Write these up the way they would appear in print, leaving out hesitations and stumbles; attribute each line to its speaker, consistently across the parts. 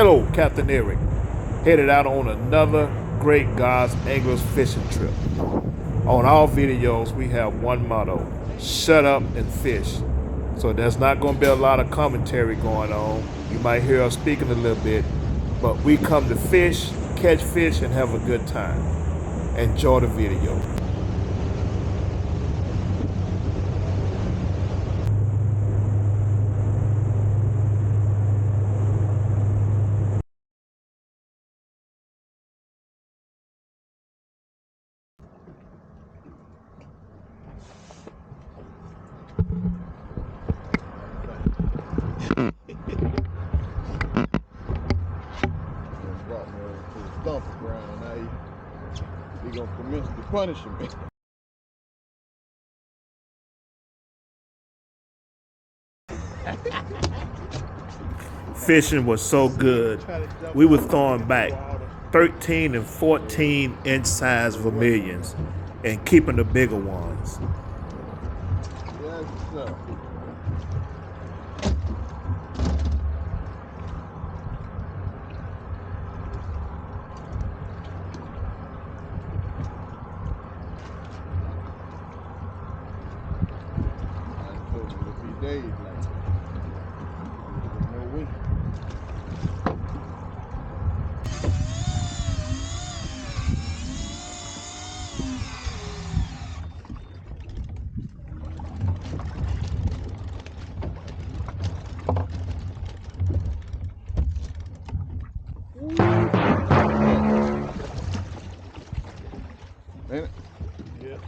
Speaker 1: Hello, Captain Eric. Headed out on another great God's Anglers fishing trip. On our videos, we have one motto: shut up and fish. So there's not going to be a lot of commentary going on. You might hear us speaking a little bit, but we come to fish, catch fish, and have a good time. Enjoy the video.
Speaker 2: Brought me over to the dumping ground. Now he gonna commence the punishment.
Speaker 1: Fishing was so good, we were throwing back 13 and 14 inch size vermilions and keeping the bigger ones.
Speaker 2: Yes, sir. I told you it'll be days like that. No way. Ain't it?
Speaker 1: Yeah.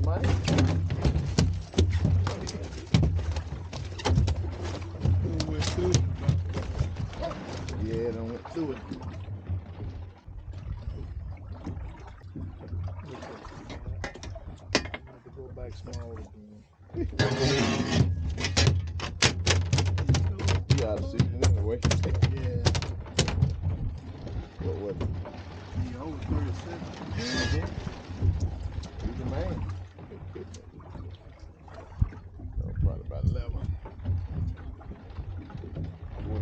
Speaker 2: Money?
Speaker 1: Went through.
Speaker 2: Yeah, it done went through it.
Speaker 1: To go back small again.
Speaker 2: You gotta see it anyway.
Speaker 1: Yeah.
Speaker 2: What was it?
Speaker 1: He over 37.
Speaker 2: He's the man. Oh, probably about 11. Well,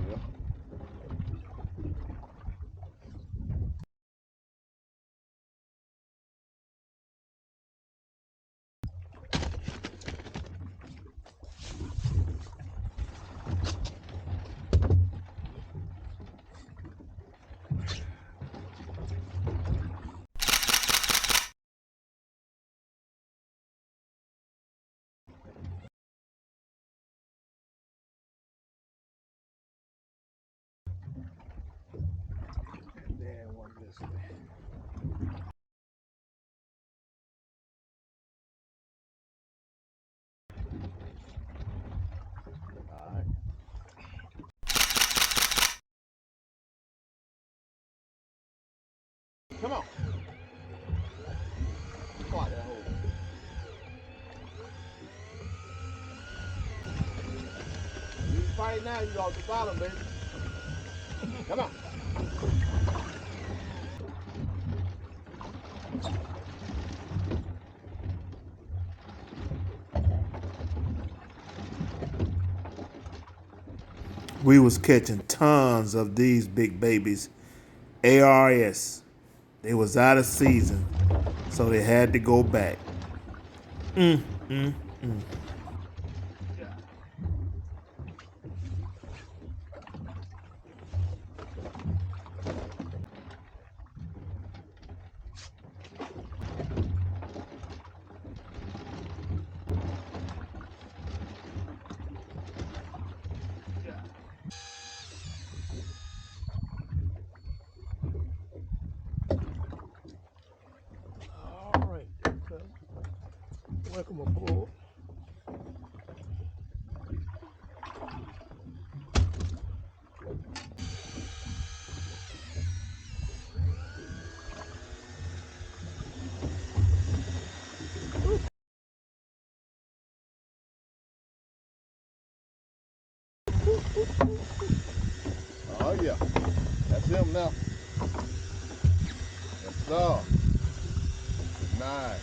Speaker 1: Damn, one this way.
Speaker 2: all right. Come on. Come on, that hole. You fight now, you off the bottom, baby. Come on.
Speaker 1: We was catching tons of these big babies. ARS. They was out of season, so they had to go back. All right, okay. Welcome aboard.
Speaker 2: Oh, yeah. That's him now. sir. Nice.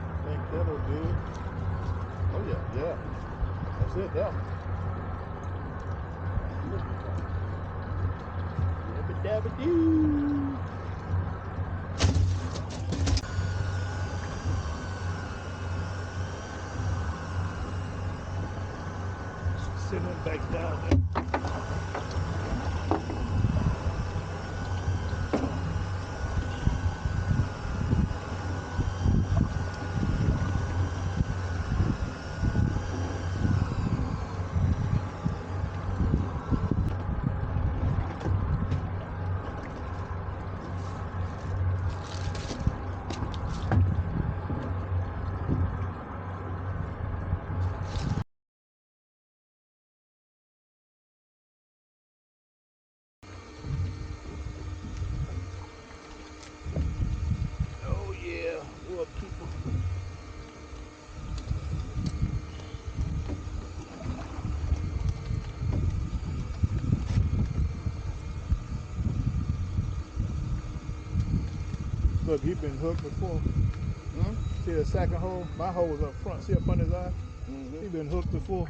Speaker 1: I think that'll do it.
Speaker 2: Oh yeah, yeah. That's it, that one.
Speaker 1: Yabba dabba doo. Send them back down there. Oh yeah, we'll keep them. Look, he been hooked before. See the second hole? My hole was up front. See up under his eye? He been hooked before.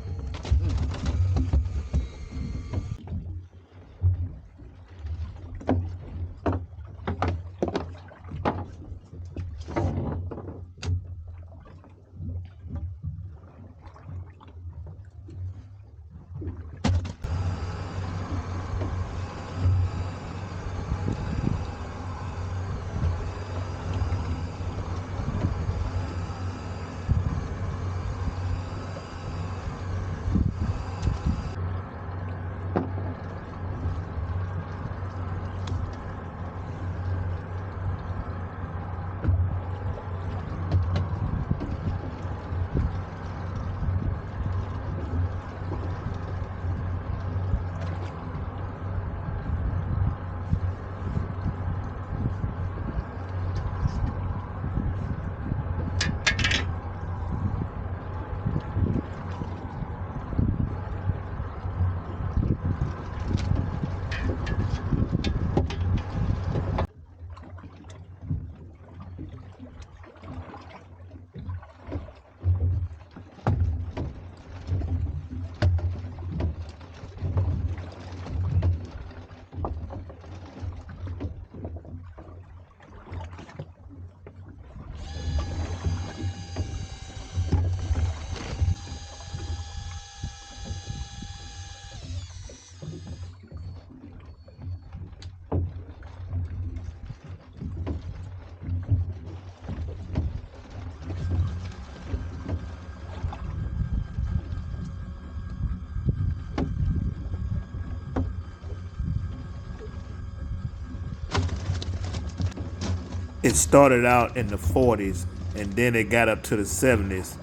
Speaker 1: It started out in the 40s and then it got up to the 70s,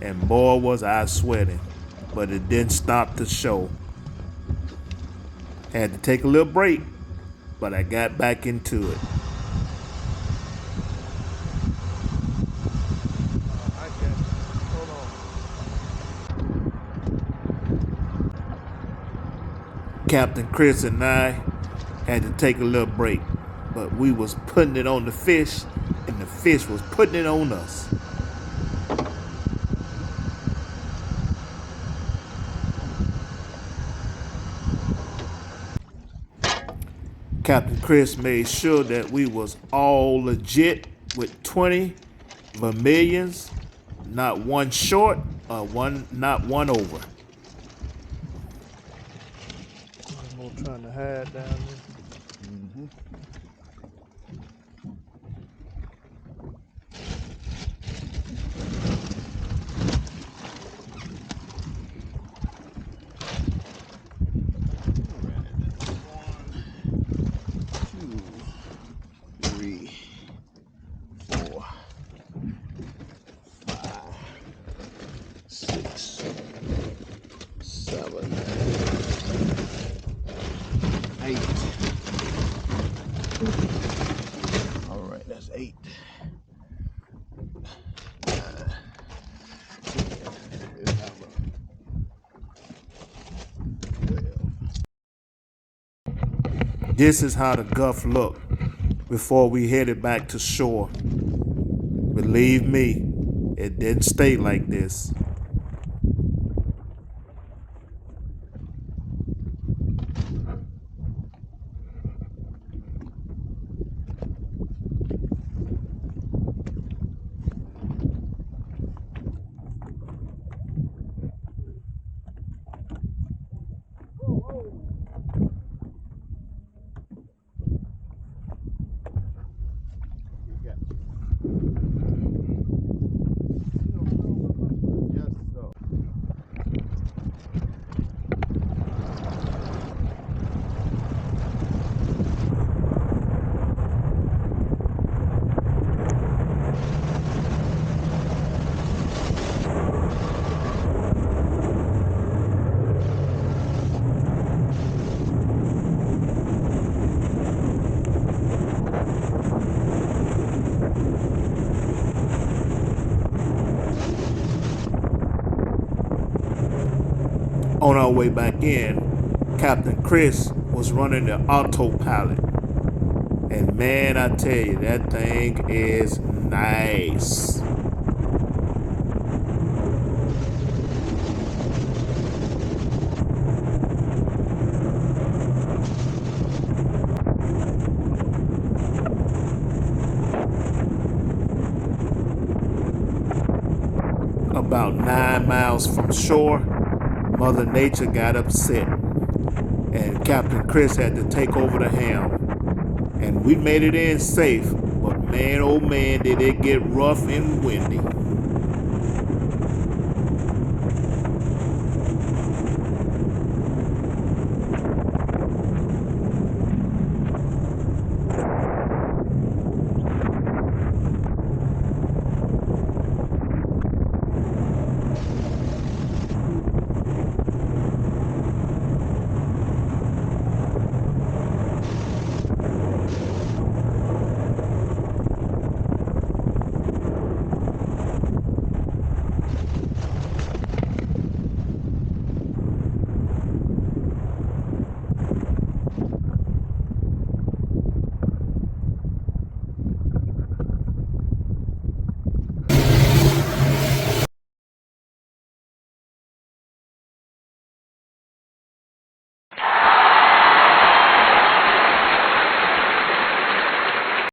Speaker 1: and boy was I sweating, but it didn't stop the show. Had to take a little break, but I got back into it. I can. Hold on. Captain Chris and I had to take a little break, but we was putting it on the fish, and the fish was putting it on us. Captain Chris made sure that we was all legit with 20 vermilions, not one short or not one over. I'm trying to hide down there.
Speaker 2: 7, 8. All right, that's 8. 9, 10. It's number 12.
Speaker 1: This is how the Gulf looked before we headed back to shore. Believe me, it didn't stay like this.
Speaker 2: Yes, sir.
Speaker 1: On our way back in, Captain Chris was running the autopilot. And man, I tell you, that thing is nice. About 9 miles from shore, Mother Nature got upset, and Captain Chris had to take over the helm. And we made it in safe, but man, oh man, did it get rough and windy.